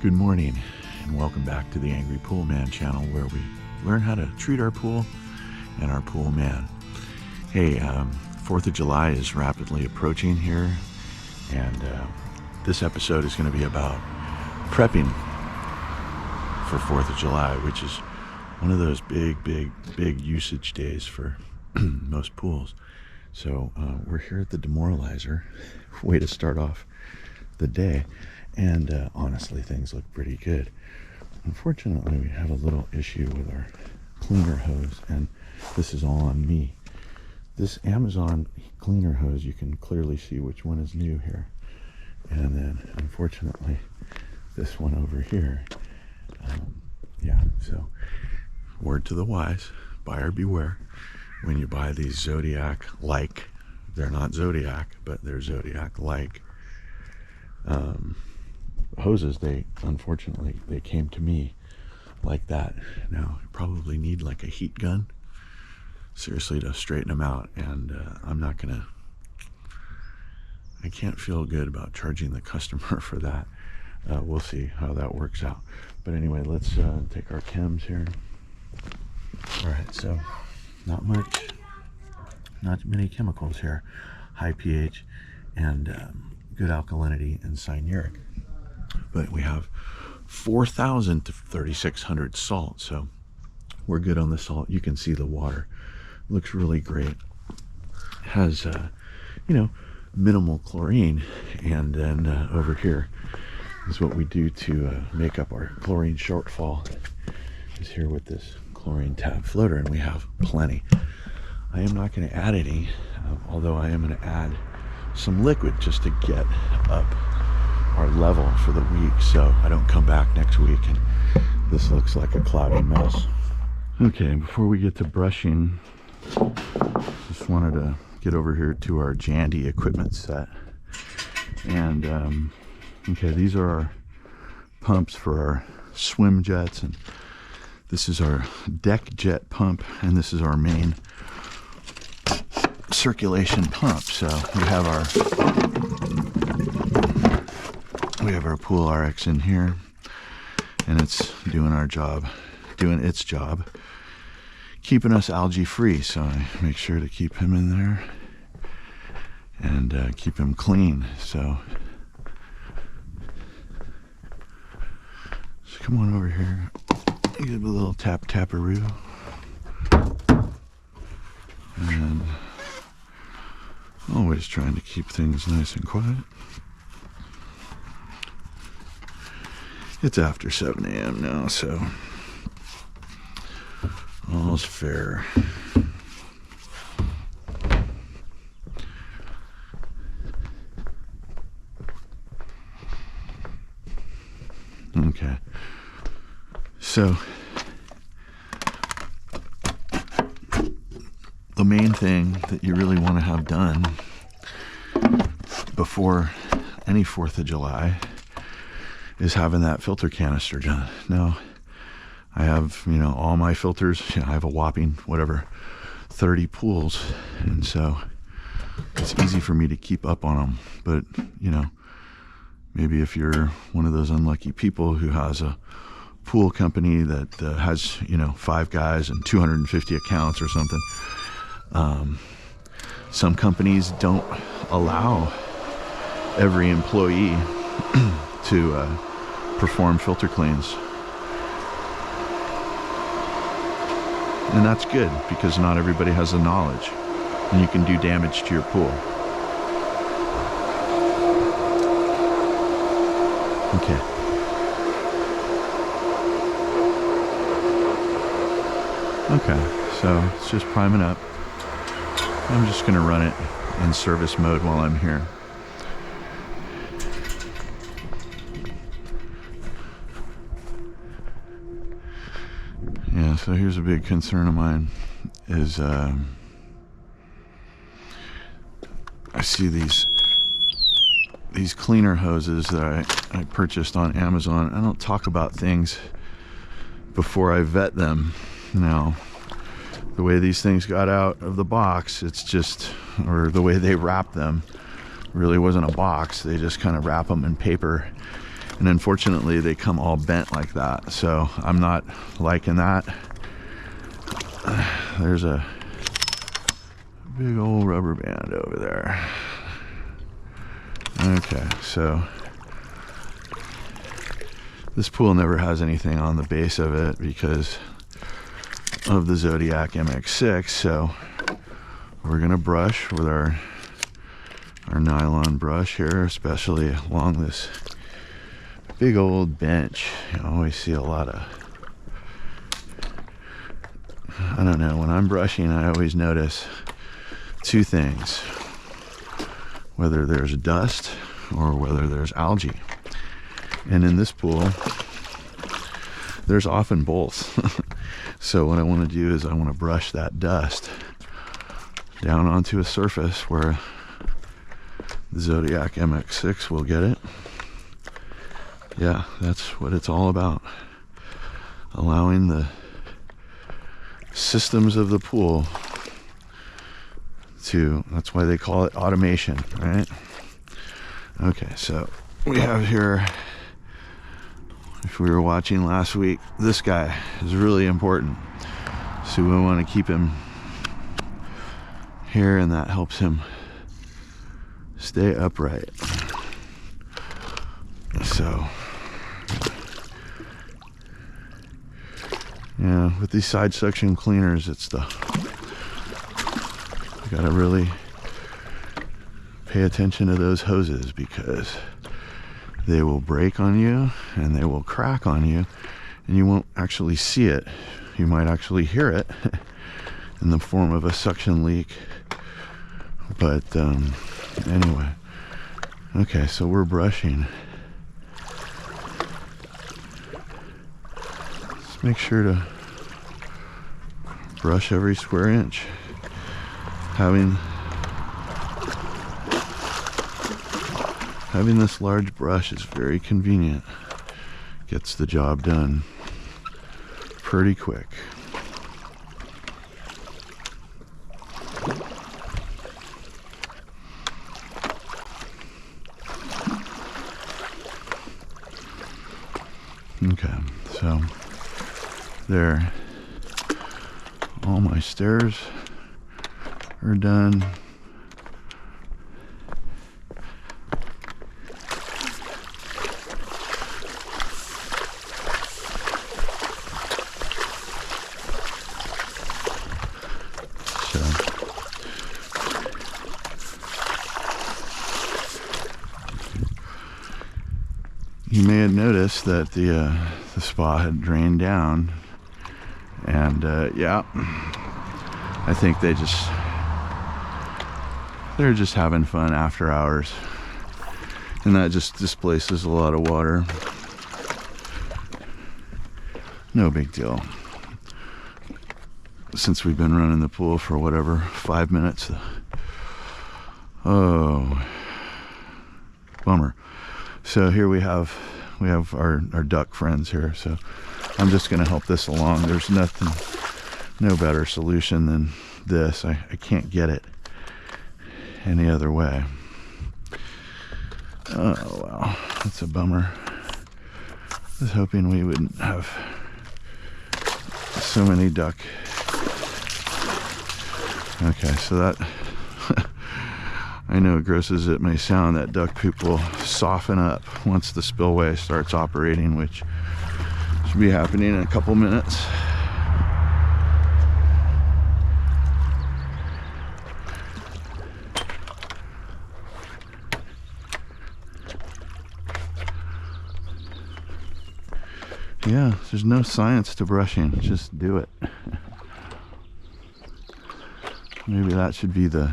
Good morning and welcome back to the Angry Poolman channel, where we learn how to treat our pool and our pool man. Hey, 4th of July is rapidly approaching here, and this episode is going to be about prepping for 4th of July, which is one of those big usage days for most pools. So we're here at the Demoralizer. Way to start off the day. And honestly, things look pretty good. Unfortunately, we have a little issue with our cleaner hose, and this is all on me. This Amazon cleaner hose, you can clearly see which one is new here. And then, unfortunately, this one over here. Yeah, so word to the wise, buyer beware. When you buy these Zodiac-like, they're not Zodiac, but they're Zodiac-like hoses, unfortunately they came to me like that. Now you probably need like a heat gun, seriously, to straighten them out, and I can't feel good about charging the customer for that. We'll see how that works out. But anyway, let's take our chems here. All right, so not many chemicals here. High pH and good alkalinity and cyanuric. But we have 4,000 to 3,600 salt, so we're good on the salt. You can see the water looks really great. Has minimal chlorine, and then over here is what we do to make up our chlorine shortfall. Is here with this chlorine tab floater, and we have plenty. I am not going to add any, although I am going to add some liquid just to get up our level for the week, so I don't come back next week and this looks like a cloudy mess. Okay, before we get to brushing, just wanted to get over here to our Jandy equipment set. And okay, these are our pumps for our swim jets, and this is our deck jet pump, and this is our main circulation pump. So we have our Pool RX in here, and it's doing its job, keeping us algae free. So I make sure to keep him in there and keep him clean. So come on over here, give a little taparoo, and always trying to keep things nice and quiet. It's after 7 a.m. now, so all's fair. Okay, so the main thing that you really want to have done before any 4th of July is having that filter canister done. Now, I have, all my filters. I have a whopping, 30 pools, and so it's easy for me to keep up on them. But, maybe if you're one of those unlucky people who has a pool company that has, 5 guys and 250 accounts or something, some companies don't allow every employee to perform filter cleans, and that's good because not everybody has the knowledge, and you can do damage to your pool. Okay, so it's just priming up. I'm just going to run it in service mode while I'm here. Yeah, so here's a big concern of mine is I see these cleaner hoses that I purchased on Amazon. I don't talk about things before I vet them. Now, the way these things got out of the box, it's just, or the way they wrapped them, really wasn't a box. They just kind of wrap them in paper And unfortunately, they come all bent like that. So I'm not liking that. There's a big old rubber band over there. Okay, so this pool never has anything on the base of it because of the Zodiac MX6. So we're gonna brush with our nylon brush here, especially along this big old bench. You always see a lot of, I don't know, when I'm brushing, I always notice two things: whether there's dust or whether there's algae. And in this pool, there's often both. So what I want to do is I want to brush that dust down onto a surface where the Zodiac MX6 will get it. Yeah, that's what it's all about. Allowing the systems of the pool to, that's why they call it automation, right? Okay, so we have here, if we were watching last week, this guy is really important. So we want to keep him here, and that helps him stay upright. So yeah, with these side suction cleaners, it's the, you gotta really pay attention to those hoses because they will break on you and they will crack on you, and you won't actually see it. You might actually hear it in the form of a suction leak. But anyway, okay, so we're brushing. Just make sure to brush every square inch. Having this large brush is very convenient. Gets the job done pretty quick. Okay, so there, all my stairs are done. You may have noticed that the spa had drained down, and yeah, I think they're just having fun after hours, and that just displaces a lot of water. No big deal. Since we've been running the pool for whatever, 5 minutes. Oh, bummer. So here we have our duck friends here. So I'm just going to help this along. There's no better solution than this. I can't get it any other way. Oh well, that's a bummer. I was hoping we wouldn't have so many duck. Okay, so that I know, grosses it may sound, that duck poop will soften up once the spillway starts operating, which should be happening in a couple minutes. Yeah, there's no science to brushing, just do it. Maybe that should be the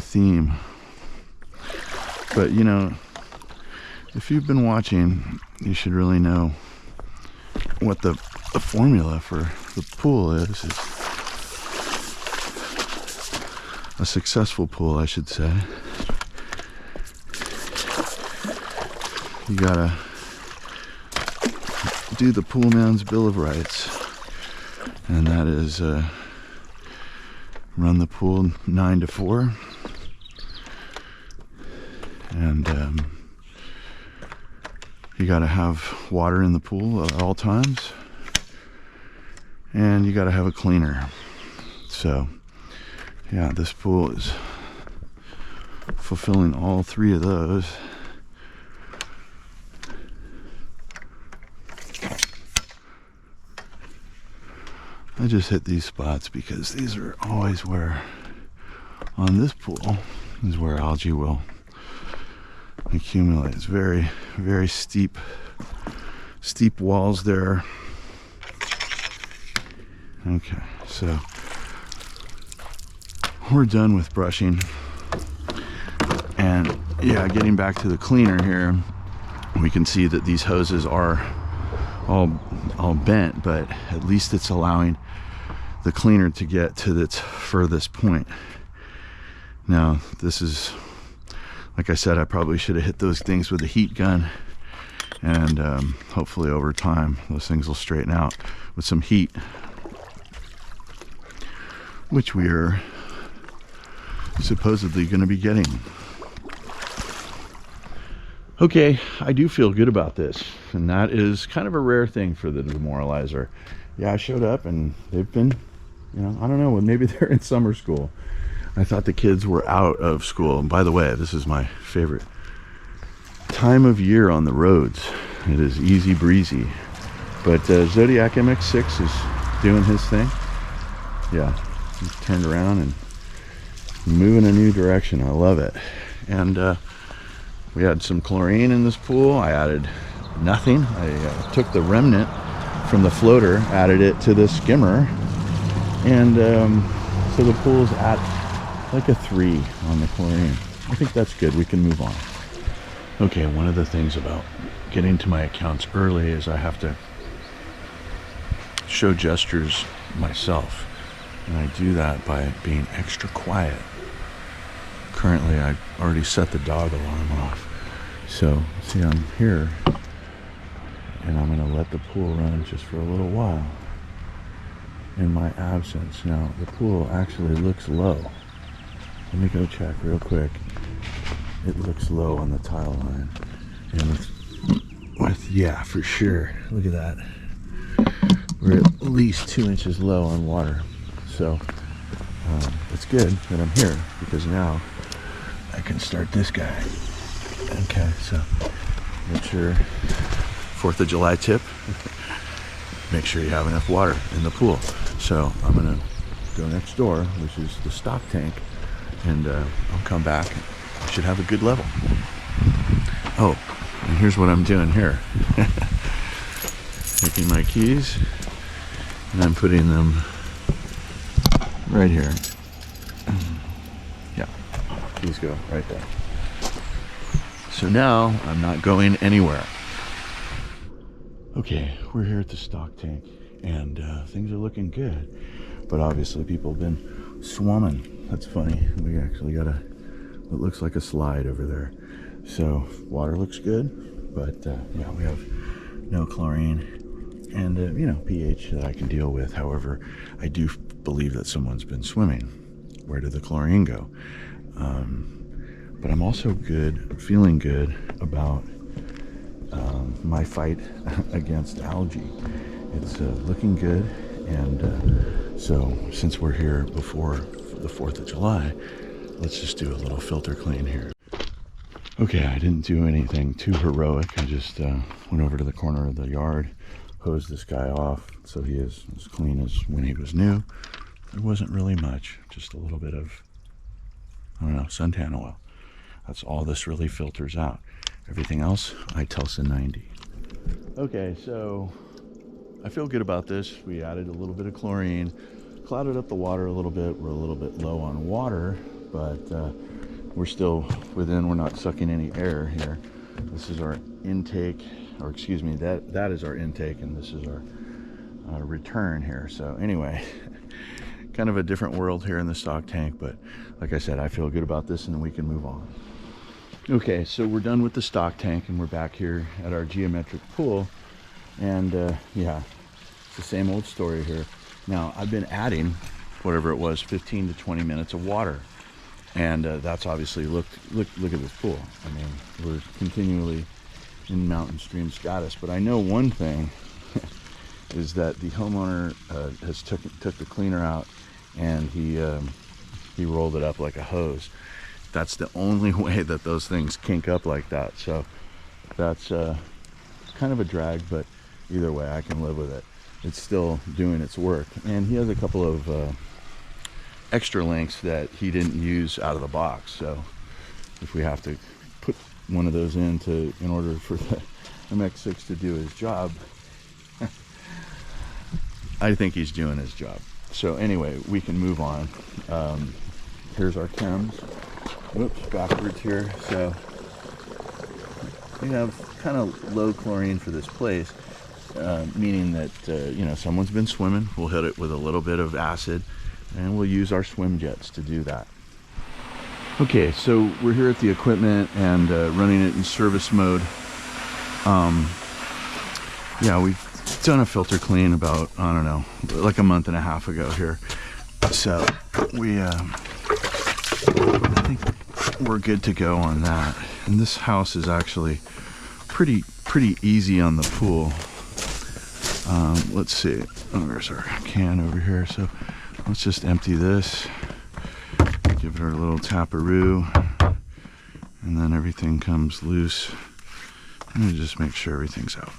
theme. But you know, if you've been watching, you should really know what the formula for the pool is. It's a successful pool, I should say. You gotta do the Poolman's Bill of Rights, and that is run the pool 9 to 4, and you got to have water in the pool at all times, and you got to have a cleaner. So yeah, this pool is fulfilling all three of those. I just hit these spots because these are always where, on this pool, is where algae will accumulate. It's very, very steep walls there. Okay, so we're done with brushing. And yeah, getting back to the cleaner here, we can see that these hoses are all bent, but at least it's allowing the cleaner to get to its furthest point. Now, this is, like I said, I probably should have hit those things with a heat gun, and hopefully over time those things will straighten out with some heat, which we are supposedly going to be getting. Okay, I do feel good about this, and that is kind of a rare thing for the demoralizer. Yeah, I showed up and they've been, I don't know, maybe they're in summer school. I thought the kids were out of school. And by the way, this is my favorite time of year on the roads. It is easy breezy. But Zodiac MX-6 is doing his thing. Yeah, he's turned around and moving a new direction. I love it. And we had some chlorine in this pool. I added nothing. I took the remnant from the floater, added it to the skimmer, and so the pool's at like a 3 on the chlorine. I think that's good. We can move on. Okay, one of the things about getting to my accounts early is I have to show gestures myself, and I do that by being extra quiet. Currently, I already set the dog alarm off. So, see, I'm here, and I'm going to let the pool run just for a little while in my absence. Now, the pool actually looks low. Let me go check real quick. It looks low on the tile line. And yeah, for sure. Look at that. We're at least 2 inches low on water. So, it's good that I'm here, because now I can start this guy. Okay, so make sure, 4th of July tip, make sure you have enough water in the pool. So I'm gonna go next door, which is the stock tank, and I'll come back. I should have a good level. Oh, and here's what I'm doing here. Taking my keys, and I'm putting them right here. Yeah, keys go right there. So now I'm not going anywhere. Okay, we're here at the stock tank, and things are looking good. But obviously people have been swimming. That's funny. We actually got what looks like a slide over there. So water looks good, but yeah, we have no chlorine and pH that I can deal with. However, I do believe that someone's been swimming. Where did the chlorine go? But I'm also feeling good about my fight against algae. It's looking good, and so since we're here before the 4th of July, let's just do a little filter clean here. Okay, I didn't do anything too heroic. I just went over to the corner of the yard, hosed this guy off so he is as clean as when he was new. There wasn't really much, just a little bit of, I don't know, suntan oil. That's all this really filters out. Everything else, I Telsa 90. Okay, so I feel good about this. We added a little bit of chlorine, clouded up the water a little bit. We're a little bit low on water, but we're still within, we're not sucking any air here. This is our intake, or excuse me, that is our intake, and this is our return here. So anyway, kind of a different world here in the stock tank, but like I said, I feel good about this, and then we can move on. Okay, so we're done with the stock tank, and we're back here at our geometric pool, and yeah, it's the same old story here. Now, I've been adding whatever it was, 15 to 20 minutes of water, and that's obviously, look at this pool. I mean, we're continually in mountain stream status. But I know one thing is that the homeowner has took the cleaner out, and he rolled it up like a hose. That's the only way that those things kink up like that. So that's kind of a drag, but either way I can live with it. It's still doing its work. And he has a couple of extra links that he didn't use out of the box, so if we have to put one of those in order for the MX6 to do his job, I think he's doing his job. So anyway, we can move on. Here's our chems. Whoops, backwards here. So we have kind of low chlorine for this place, meaning that you know, someone's been swimming. We'll hit it with a little bit of acid, and we'll use our swim jets to do that. Okay, so we're here at the equipment and running it in service mode. Yeah, we've done a filter clean about, I don't know, like a month and a half ago here. So we, I think we're good to go on that. And this house is actually pretty easy on the pool. Let's see. Oh, there's our can over here. So let's just empty this. Give it our little taparoo, and then everything comes loose. Let me just make sure everything's out.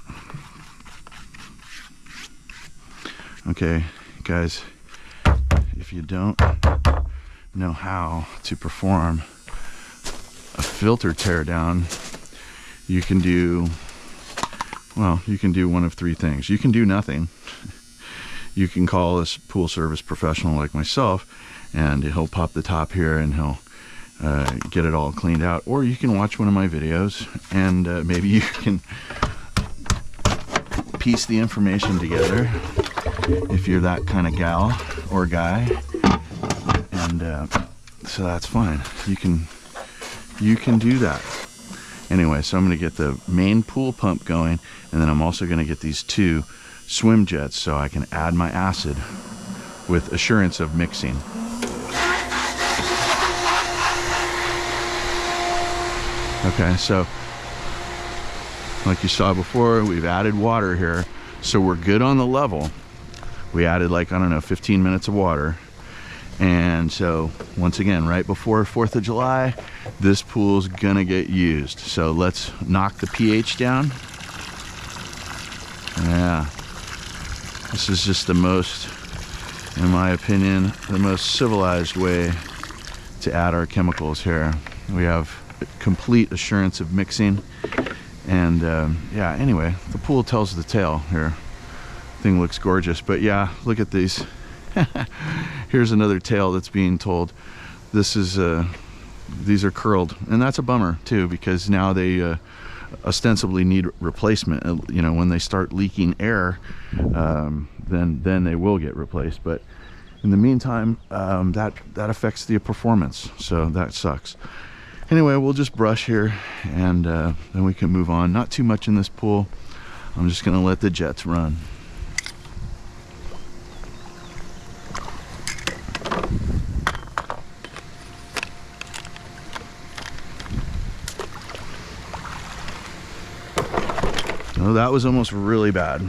Okay, guys, if you don't know how to perform a filter teardown, you can do, well, you can do one of three things. You can do nothing. You can call a pool service professional like myself, and he'll pop the top here and he'll get it all cleaned out. Or you can watch one of my videos, and maybe you can piece the information together if you're that kind of gal or guy, and so that's fine. You can do that. Anyway, so I'm going to get the main pool pump going, and then I'm also going to get these two swim jets so I can add my acid with assurance of mixing. Okay, so like you saw before, we've added water here, so we're good on the level. We added, like, I don't know, 15 minutes of water. And so once again, right before 4th of July, this pool's gonna get used. So let's knock the pH down. Yeah, this is just the most, in my opinion, the most civilized way to add our chemicals here. We have complete assurance of mixing, and yeah, anyway, the pool tells the tale here. Thing looks gorgeous, but yeah, look at these. Here's another tale that's being told. This is these are curled, and that's a bummer too, because now they ostensibly need replacement. You know, when they start leaking air, then they will get replaced, but in the meantime, that affects the performance, so that sucks. Anyway, we'll just brush here, and then we can move on. Not too much in this pool. I'm just gonna let the jets run. Oh, that was almost really bad.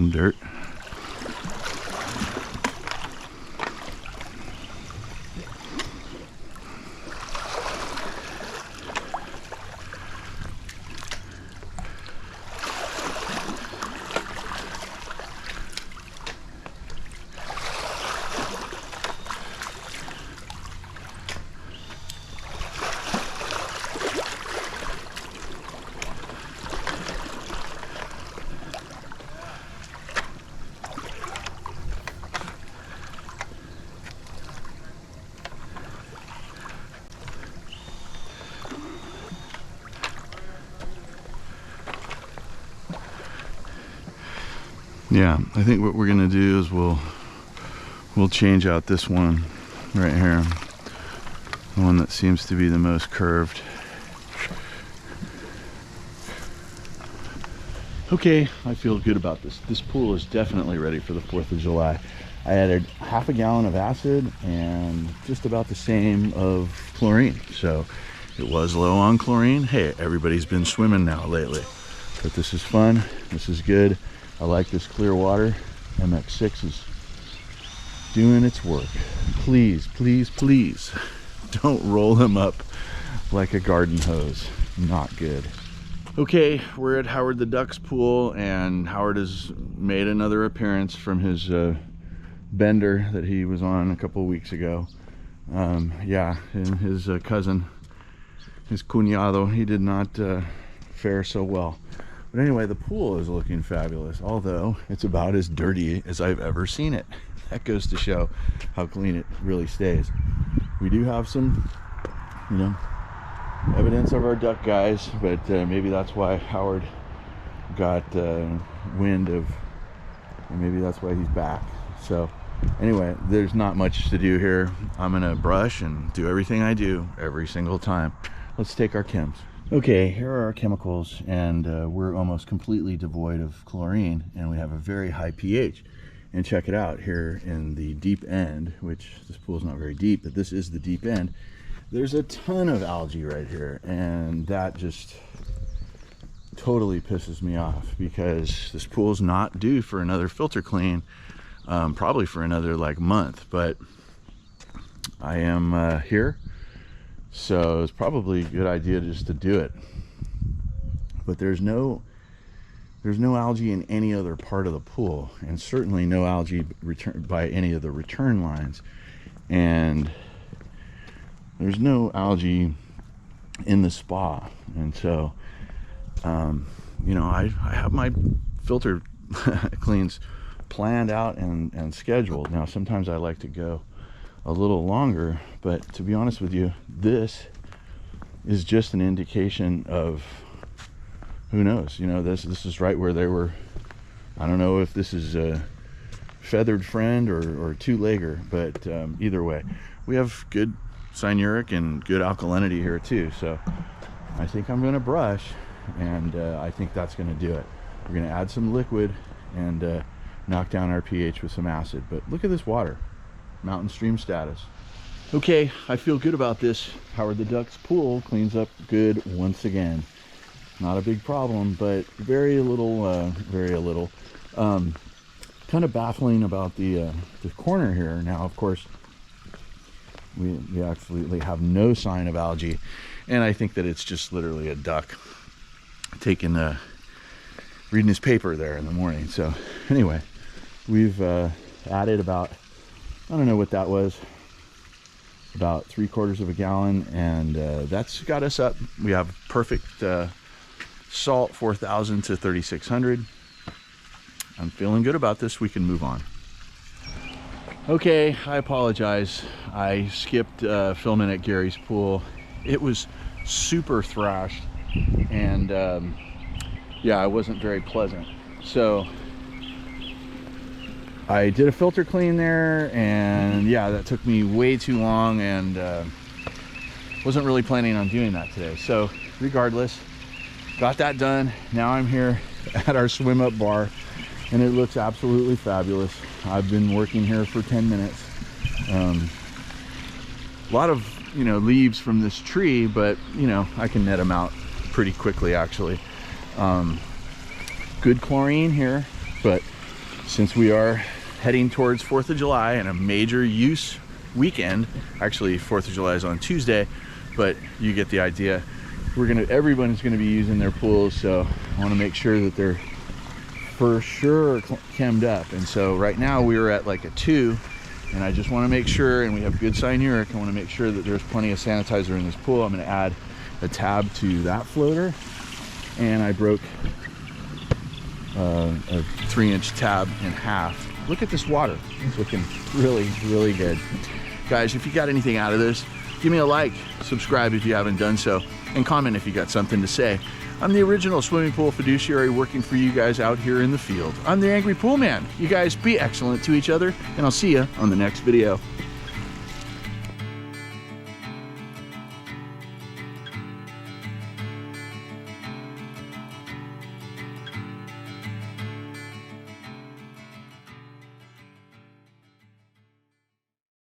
some dirt. Yeah, I think what we're gonna do is we'll change out this one right here, the one that seems to be the most curved. Okay, I feel good about this. This pool is definitely ready for the 4th of July. I added half a gallon of acid and just about the same of chlorine. So it was low on chlorine. Hey, everybody's been swimming now lately, but this is fun. This is good. I like this clear water. MX6 is doing its work. Please, please, please don't roll them up like a garden hose. Not good. Okay, we're at Howard the Duck's pool, and Howard has made another appearance from his bender that he was on a couple weeks ago. Yeah, and his cousin, his cuñado, he did not fare so well. But anyway, the pool is looking fabulous, although it's about as dirty as I've ever seen it. That goes to show how clean it really stays. We do have some, you know, evidence of our duck guys, but maybe that's why Howard got wind of, and maybe that's why he's back. So anyway, there's not much to do here. I'm gonna brush and do everything I do every single time. Let's take our chems. Okay, here are our chemicals, and we're almost completely devoid of chlorine, and we have a very high pH. And check it out here in the deep end, which this pool is not very deep, but this is the deep end. There's a ton of algae right here, and that just totally pisses me off, because this pool is not due for another filter clean, probably for another like month. But I am here, so it's probably a good idea just to do it. But there's no algae in any other part of the pool, and certainly no algae by any of the return lines, and there's no algae in the spa. And so you know, I have my filter cleans planned out and scheduled. Now sometimes I like to go a little longer, but to be honest with you, this is just an indication of, who knows, you know, this is right where they were. I don't know if this is a feathered friend or two-legger, but either way, we have good cyanuric and good alkalinity here too. So I think I'm going to brush, and I think that's going to do it. We're going to add some liquid and knock down our pH with some acid. But look at this water, mountain stream status. Okay, I feel good about this. Howard the Duck's pool cleans up good once again. Not a big problem, but very little. Kind of baffling about the corner here. Now, of course, we actually have no sign of algae, and I think that it's just literally a duck taking reading his paper there in the morning. So anyway, we've added about, I don't know what that was, about 3/4 of a gallon, and that's got us up. We have perfect salt, 4,000 to 3,600. I'm feeling good about this. We can move on. Okay, I apologize. I skipped filming at Gary's pool. It was super thrashed, and yeah, it wasn't very pleasant. So I did a filter clean there, and yeah, that took me way too long, and wasn't really planning on doing that today. So regardless, got that done. Now I'm here at our swim up bar, and it looks absolutely fabulous. I've been working here for 10 minutes. A lot of, you know, leaves from this tree, but you know, I can net them out pretty quickly actually. Good chlorine here, but since we are heading towards 4th of July and a major use weekend, actually 4th of July is on Tuesday, but you get the idea. Everyone's gonna be using their pools, so I wanna make sure that they're for sure chemmed up. And so right now we were at like a 2, and I just wanna make sure, and we have good cyanuric, I wanna make sure that there's plenty of sanitizer in this pool. I'm gonna add a tab to that floater, and I broke a 3-inch tab in half. Look at this water, it's looking really, really good. Guys, if you got anything out of this, give me a like, subscribe if you haven't done so, and comment if you got something to say. I'm the original swimming pool fiduciary working for you guys out here in the field. I'm the Angry Pool Man. You guys be excellent to each other, and I'll see you on the next video.